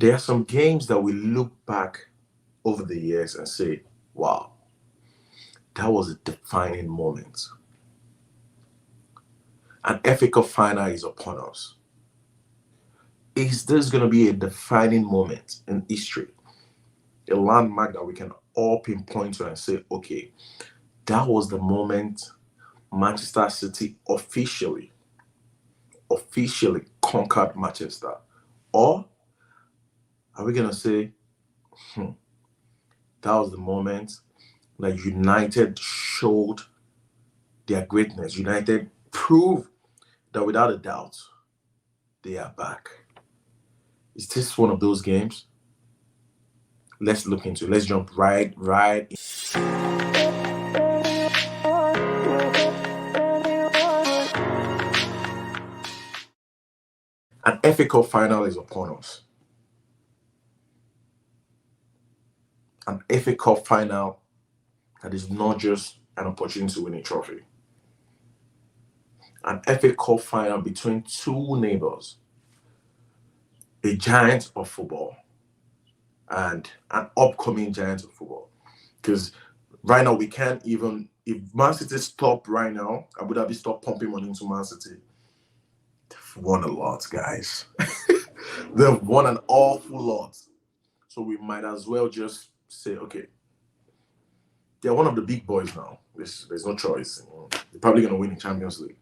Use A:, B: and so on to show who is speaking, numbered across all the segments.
A: There are some games that we look back over the years and say, wow, that was a defining moment. An FA Cup final is upon us. Is this going to be a defining moment in history? A landmark that we can all pinpoint to and say, okay, that was the moment Manchester City officially conquered Manchester. Or are we going to say, that was the moment that United showed their greatness? United proved that without a doubt, they are back. Is this one of those games? Let's look into it. Let's jump right in. An FA Cup final is upon us. An FA Cup final that is not just an opportunity to win a trophy. An FA Cup final between two neighbors, a giant of football and an upcoming giant of football. Because right now we can't even, if Man City stop right now, Abu Dhabi stop pumping money into Man City, they've won a lot, guys. They've won an awful lot. So we might as well just say, okay, they're one of the big boys now. There's no choice. They're probably going to win the Champions League.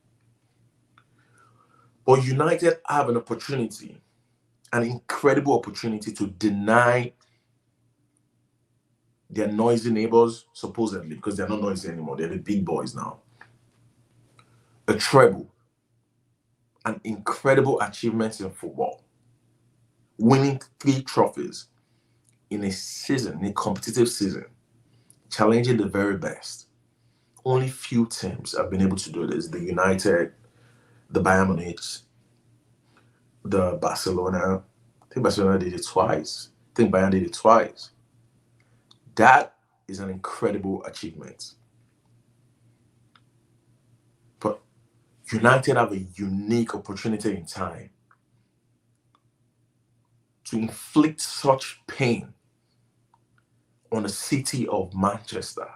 A: But United have an opportunity, an incredible opportunity to deny their noisy neighbors, supposedly, because they're not noisy anymore. They're the big boys now. A treble, an incredible achievement in football. Winning 3 trophies in a season, in a competitive season, challenging the very best. Only few teams have been able to do this. The United, the Bayern Munich, the Barcelona. I think Barcelona did it twice. I think Bayern did it twice. That is an incredible achievement. But United have a unique opportunity in time to inflict such pain on the city of Manchester,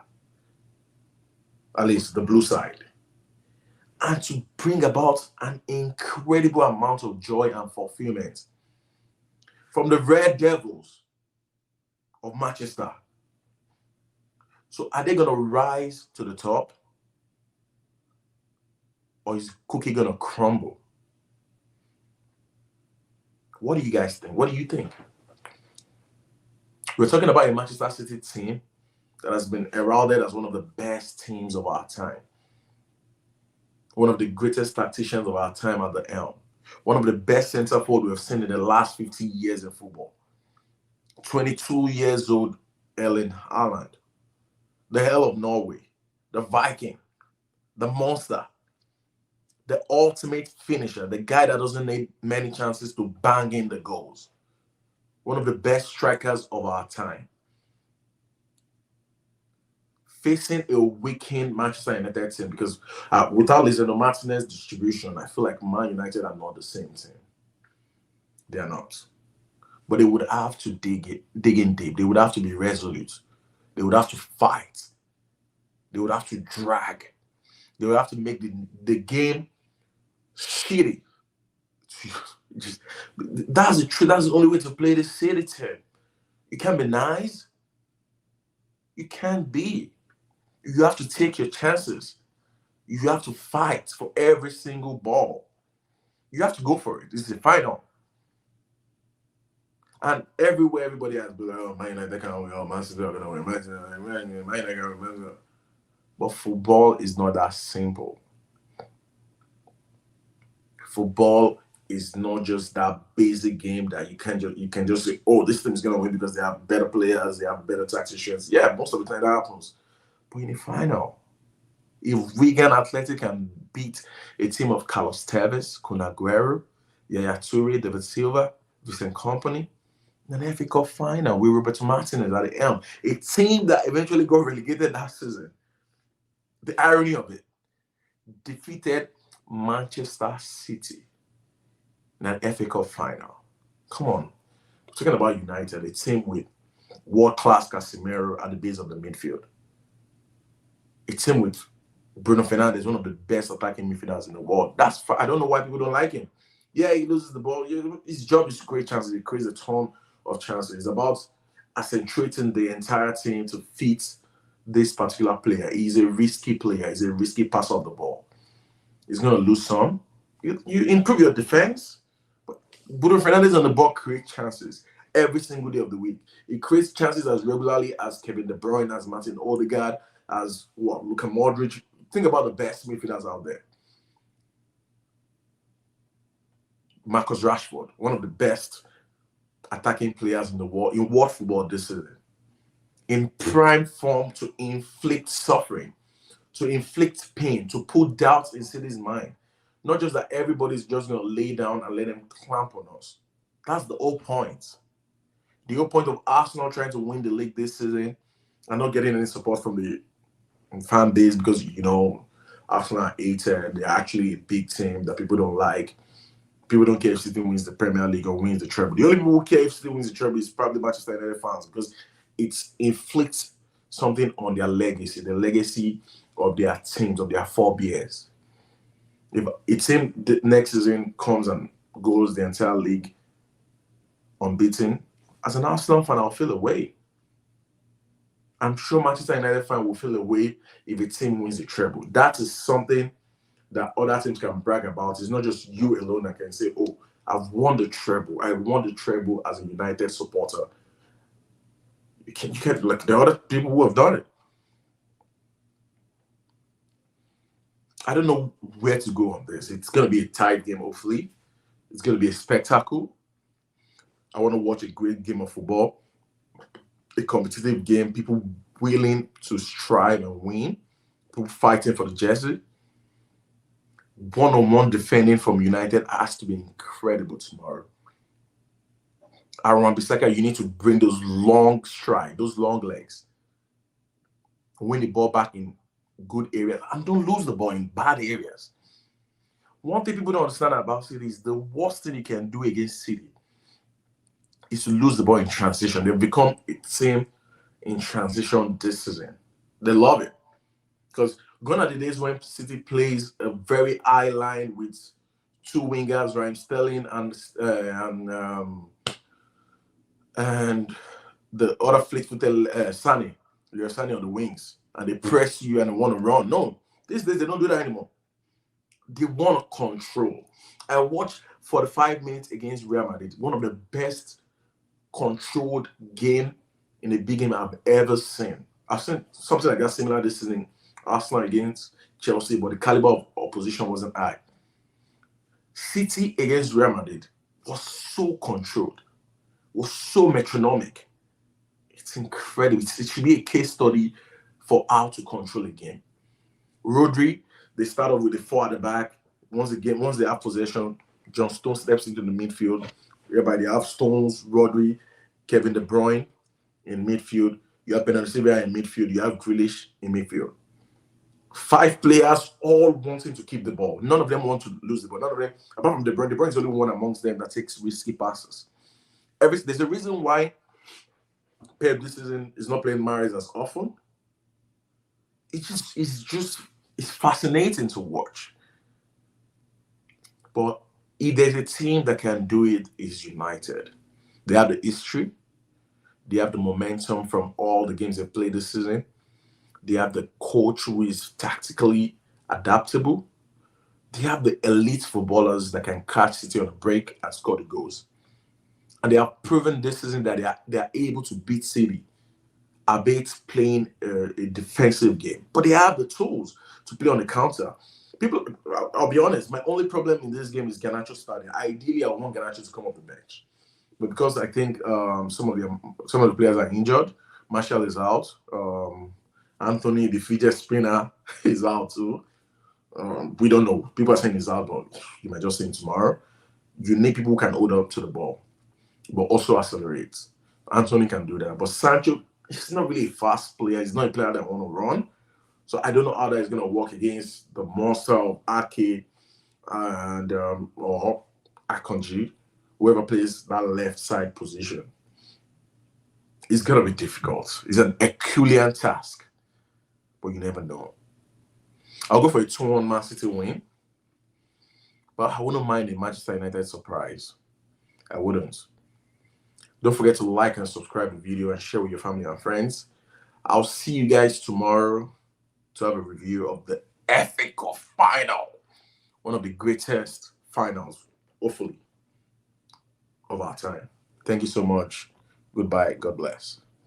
A: at least the blue side, and to bring about an incredible amount of joy and fulfillment from the Red Devils of Manchester. So are they going to rise to the top? Or is cookie going to crumble? What do you guys think? What do you think? We're talking about a Manchester City team that has been heralded as one of the best teams of our time. One of the greatest tacticians of our time at the helm. One of the best centre forward we have seen in the last 50 years in football. 22 years old Erling Haaland. The hell of Norway. The Viking. The monster. The ultimate finisher. The guy that doesn't need many chances to bang in the goals. One of the best strikers of our time. Facing a weakened Manchester United team, because without Lisandro Martinez's distribution, I feel like Man United are not the same team. They are not. But they would have to dig in deep. They would have to be resolute. They would have to fight. They would have to drag. They would have to make the game shitty. That's the only way to play this City team. You can't be nice. You can't be. You have to take your chances. You have to fight for every single ball. You have to go for it. This is the final. And everywhere, everybody has been like, oh, Man United can't win. Oh, Man City are going to win. Man United can't win. But football is not that simple. Football is not just that basic game that you can just say, oh, this team is going to win because they have better players, they have better tacticians. Yeah, most of the time that happens. But in the final, if Wigan Athletic can beat a team of Carlos Tevez, Kun Aguero, Yaya Toure, David Silva, Vincent Kompany, in an FA Cup final with Roberto Martinez at the helm, a team that eventually got relegated that season. The irony of it, defeated Manchester City in an FA Cup final. Come on. Talking about United, a team with world-class Casemiro at the base of the midfield. A team with Bruno Fernandes, one of the best attacking midfielders in the world. I don't know why people don't like him. Yeah, he loses the ball. His job is to create chances. He creates a ton of chances. It's about accentuating the entire team to fit this particular player. He's a risky player. He's a risky passer of the ball. He's going to lose some. You improve your defense. But Bruno Fernandes on the ball creates chances every single day of the week. He creates chances as regularly as Kevin De Bruyne, as Martin Odegaard, as Luka Modric. Think about the best midfielders out there. Marcus Rashford, one of the best attacking players in the world, in world football this season. In prime form to inflict suffering, to inflict pain, to put doubts in City's mind. Not just that everybody's just going to lay down and let them clamp on us. That's the whole point. The whole point of Arsenal trying to win the league this season and not getting any support from the fan base because, Arsenal are hated. They're actually a big team that people don't like. People don't care if City wins the Premier League or wins the treble. The only people who care if City wins the treble is probably Manchester United fans because it inflicts something on their legacy, the legacy of their teams, of their forebears. If a team the next season comes and goes the entire league unbeaten, as an Arsenal fan, I'll feel away. I'm sure Manchester United fan will feel away if a team wins the treble. That is something that other teams can brag about. It's not just you alone that can say, oh, I've won the treble. I won the treble as a United supporter. You can't like the other people who have done it. I don't know where to go on this. It's going to be a tight game, hopefully. It's going to be a spectacle. I want to watch a great game of football, a competitive game, people willing to strive and win, people fighting for the jersey. One-on-one defending from United has to be incredible tomorrow. Aaron Wan-Bissaka, you need to bring those long strides, those long legs. Win the ball back in good areas and don't lose the ball in bad areas. One thing people don't understand about City is the worst thing you can do against City is to lose the ball in transition. They've become a team in transition this season. They love it. Because gone are the days when City plays a very high line with two wingers, Raheem Sterling and the other fleet-footed Sane on the wings, and they press you and they want to run. No, these days they don't do that anymore. They want to control. I watched 45 minutes against Real Madrid, one of the best controlled game in a big game I've ever seen. I've seen something like that similar this season, Arsenal against Chelsea, but the caliber of opposition wasn't high. City against Real Madrid was so controlled, was so metronomic. It's incredible. It should be a case study for how to control a game. Rodri, they start off with the four at the back. Once they have possession, John Stones steps into the midfield. Whereby they have Stones, Rodri, Kevin De Bruyne in midfield. You have Bernardo Silva in midfield. You have Grealish in midfield. 5 players all wanting to keep the ball. None of them want to lose the ball. None of them, apart from De Bruyne is the only one amongst them that takes risky passes. There's a reason why Pep this season is not playing Mahrez as often. It's fascinating to watch. But if there's a team that can do it, is United. They have the history. They have the momentum from all the games they've played this season. They have the coach who is tactically adaptable. They have the elite footballers that can catch City on a break and score the goals. And they have proven this season that they are able to beat City, albeit playing a defensive game. But they have the tools to play on the counter. I'll be honest, my only problem in this game is Garnacho starting. Ideally, I want Garnacho to come off the bench. But because I think some of the players are injured, Martial is out. Anthony, the fidget spinner, is out too. We don't know. People are saying he's out, but you might just see him tomorrow. You need people who can hold up to the ball, but also accelerate. Anthony can do that. But Sancho, he's not really a fast player. He's not a player that want to run. So I don't know how that is going to work against the monster of Ake and or Akanji, whoever plays that left side position. It's going to be difficult. It's an Herculean task, but you never know. I'll go for a 2-1 Man City win, but I wouldn't mind a Manchester United surprise. I wouldn't. Don't forget to like and subscribe the video and share with your family and friends. I'll see you guys tomorrow to have a review of the FA Cup final. One of the greatest finals, hopefully, of our time. Thank you so much. Goodbye. God bless.